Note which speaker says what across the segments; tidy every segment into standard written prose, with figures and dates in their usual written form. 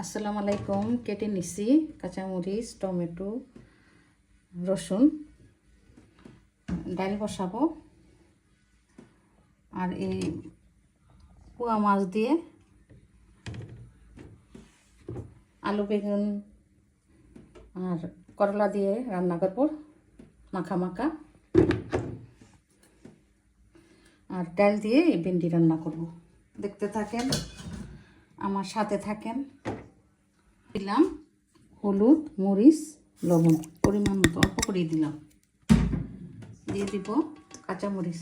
Speaker 1: আসসালামু আলাইকুম। কেটে নিছি কাঁচামরিচ, টমেটো, রসুন। ডাল বসাবো আর এই পোয়া মাছ দিয়ে আলু বেগুন আর করলা দিয়ে রান্না করবো মাখা মাখা। আর ডাল দিয়ে এই ভেন্ডি রান্না করব। দেখতে থাকেন, আমার সাথে থাকেন। দিলাম হলুদ, মরিচ, লবণ পরিমাণ মতো, অল্প করে দিলাম। দিয়ে দিব কাঁচামরিচ।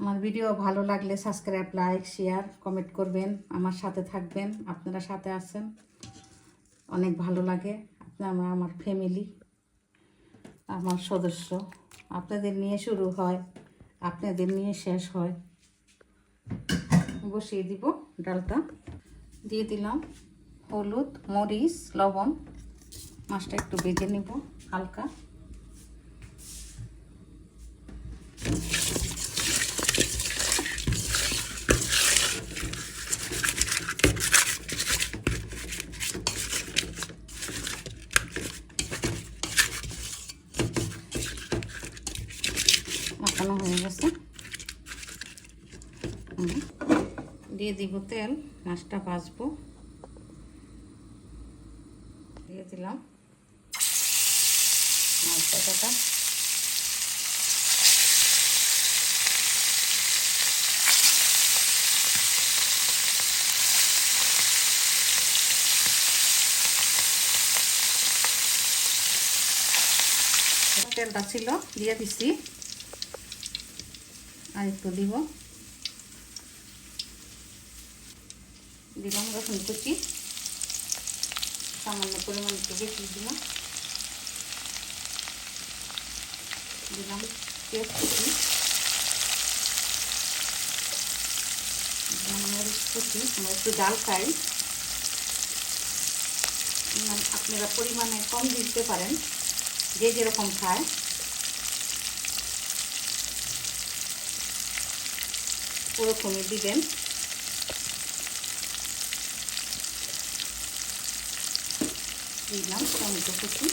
Speaker 1: আমার ভিডিও ভালো লাগলে সাবস্ক্রাইব, লাইক, শেয়ার, কমেন্ট করবেন। আমার সাথে থাকবেন, আপনারা সাথে আছেন, অনেক ভালো লাগে। আপনারা আমার ফ্যামিলি, আমার সদস্য। আপনাদের নিয়ে শুরু হয়, আপনাদের নিয়ে শেষ হয়। বসিয়ে দিব ডালটা। দিয়ে দিলাম হলুদ, মরিচ, লবণ। মাছটা একটু ভেজে নিব হালকা। মাখানো হয়ে গেছে। দিয়ে দিব তেল, মাছটা ভাজবো। দিয়ে দিলাম মাছ বাটাটা। তেলটা ছিল, দিয়ে দিচ্ছি। আর একটু দিব, দিলাম রসুন কুচি, সামান্য পরিমাণ একটু বেশি দিলাম। দিলাম পেঁয়াজ কুচি, দিলাম মরিচ কুচি। আমরা একটু ডাল খাই, আপনারা পরিমাণে কম দিতে পারেন, যে যেরকম খায়। ওরকমই দিবেন। দিলাম টমেটো কুচি।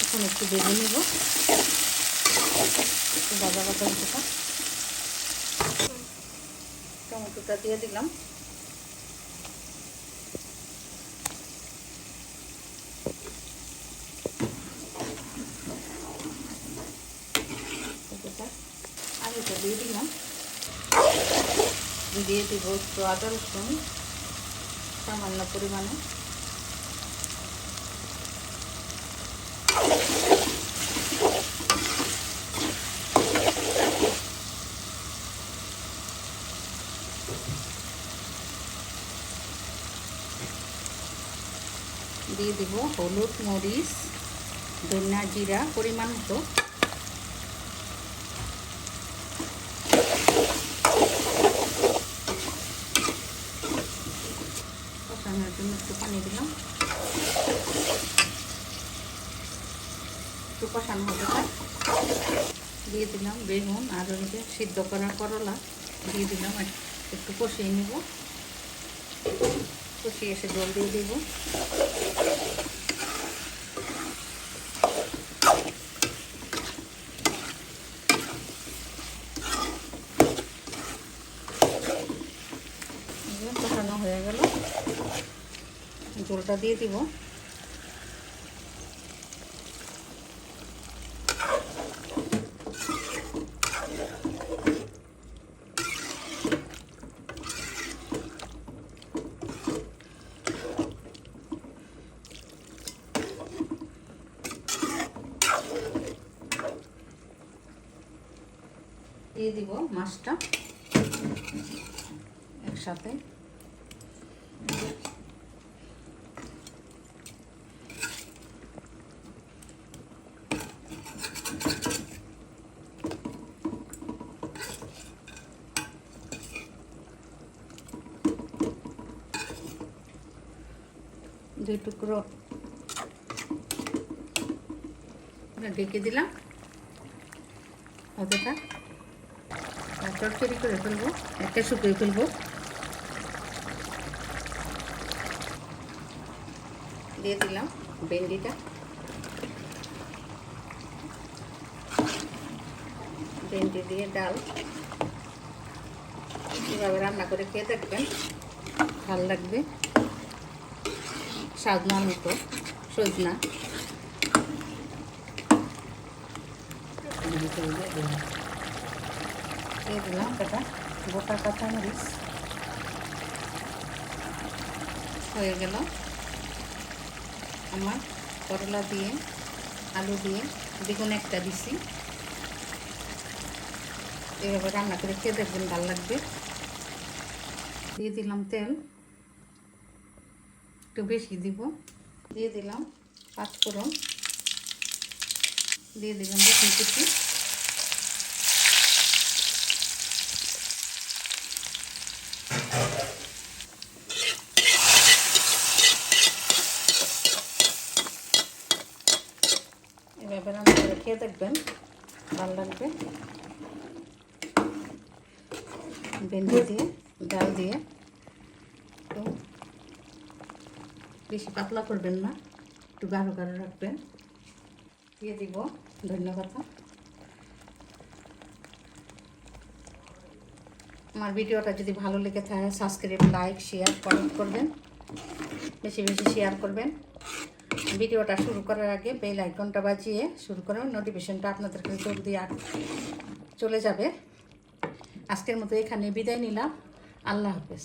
Speaker 1: এখন একটু ভেজে নেব, একটু ভাজা ভাজা হতে থাক। টমেটোটা দিয়ে দিলাম। আলুটা দিয়ে দিলাম। দিয়ে দিব একটু আদা রসুন সামান্য পরিমাণে। দিয়ে দিব হলুদ, মরিচ, ধনিয়া, জিরা পরিমাণ মতো। কষানোর জন্য একটু পানি দিলাম। একটু কষানো হতে পারে। দিয়ে দিলাম বেগুন আর ওই যে সিদ্ধ করা করলা দিয়ে দিলাম। একটু কষিয়ে নেব। কষিয়ে এসে জল দিয়ে দেব। কষানো হয়ে গেল, জলটা দিয়ে দিব। দিয়ে দিব মাছটা একসাথে। 2 টুকরো ঢেকে দিলাম, হতে থাক। চটচড়ি করে ফেলবো, একটা শুকিয়ে ফেলবো। দিয়ে দিলাম ভেন্ডিটা, ভেন্ডি দিয়ে ডাল। এভাবে রান্না করে খেয়ে দেখবেন, ভালো লাগবে। সাজনা মতো সজনা দিয়ে দিলাম এটা গোটা কাঁচামরিচ। হয়ে গেল আমার করলা দিয়ে, আলু দিয়ে, বেগুন একটা দিছি। এভাবে রান্না করে খেয়ে দেখবেন, ভালো লাগবে। দিয়ে দিলাম তেল, একটু বেশি দিব। দিয়ে দিলাম 5 ফোড়ন, দিয়ে দিলাম রসুন কুচি, এভাবে রান্না করে খেয়ে দেখবেন, ভালো লাগবে। ভেন্ডি দিয়ে ডাল দিয়ে তো বেশি পাতলা করবেন না, একটু গাঢ় গাঢ় রাখবেন। দিয়ে দিব ধন্যবাদ। আমার ভিডিওটা যদি ভালো লেগে থাকে সাবস্ক্রাইব, লাইক, শেয়ার, কমেন্ট করবেন, বেশি বেশি শেয়ার করবেন। ভিডিওটা শুরু করার আগে বেল আইকনটা বাজিয়ে শুরু করুন, নোটিফিকেশনটা আপনাদের কাছে জলদি চলে যাবে। আজকের মতো এখানে বিদায় নিলাম, আল্লাহ হাফেজ।